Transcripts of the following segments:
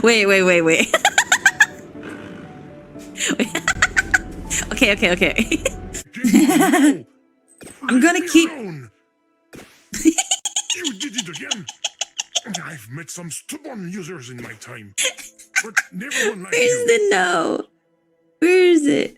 Wait. Wait. Okay. I'm gonna keep... You did it again. I've met some stubborn users in my time, but never one like Where's you. the no? Where is it?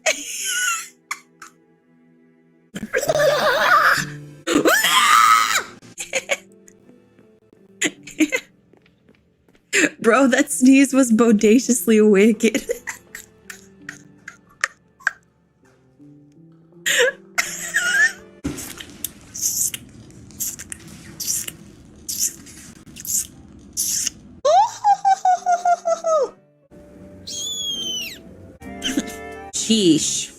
Bro, that sneeze was bodaciously wicked. Sheesh.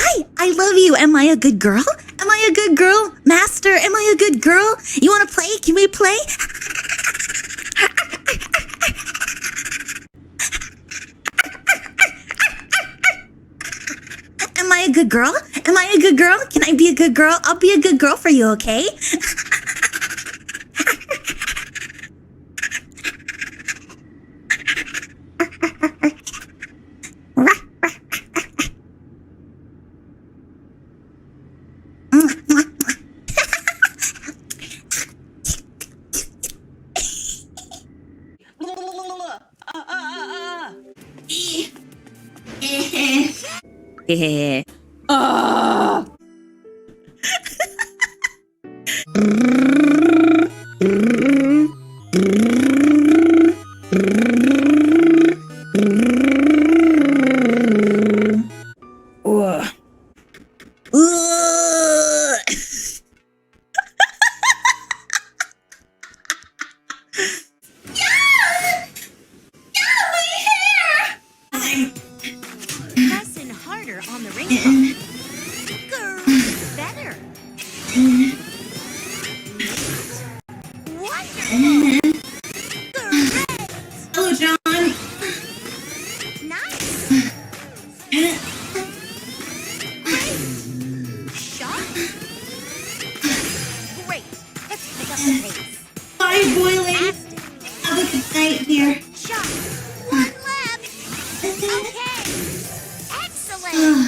Hi, I love you. Am I a good girl? Am I a good girl? Master, am I a good girl? You want to play? Can we play? Am I a good girl? Am I a good girl? Can I be a good girl? I'll be a good girl for you, okay? Pressing harder on the rainbow. Better. Wonderful. Great. Hello, John. Nice. Great. Shot. Great. Let's pick up the pace. Bye, boiling. Fantastic. Have a good night here. Shot. One left. Okay. Excellent.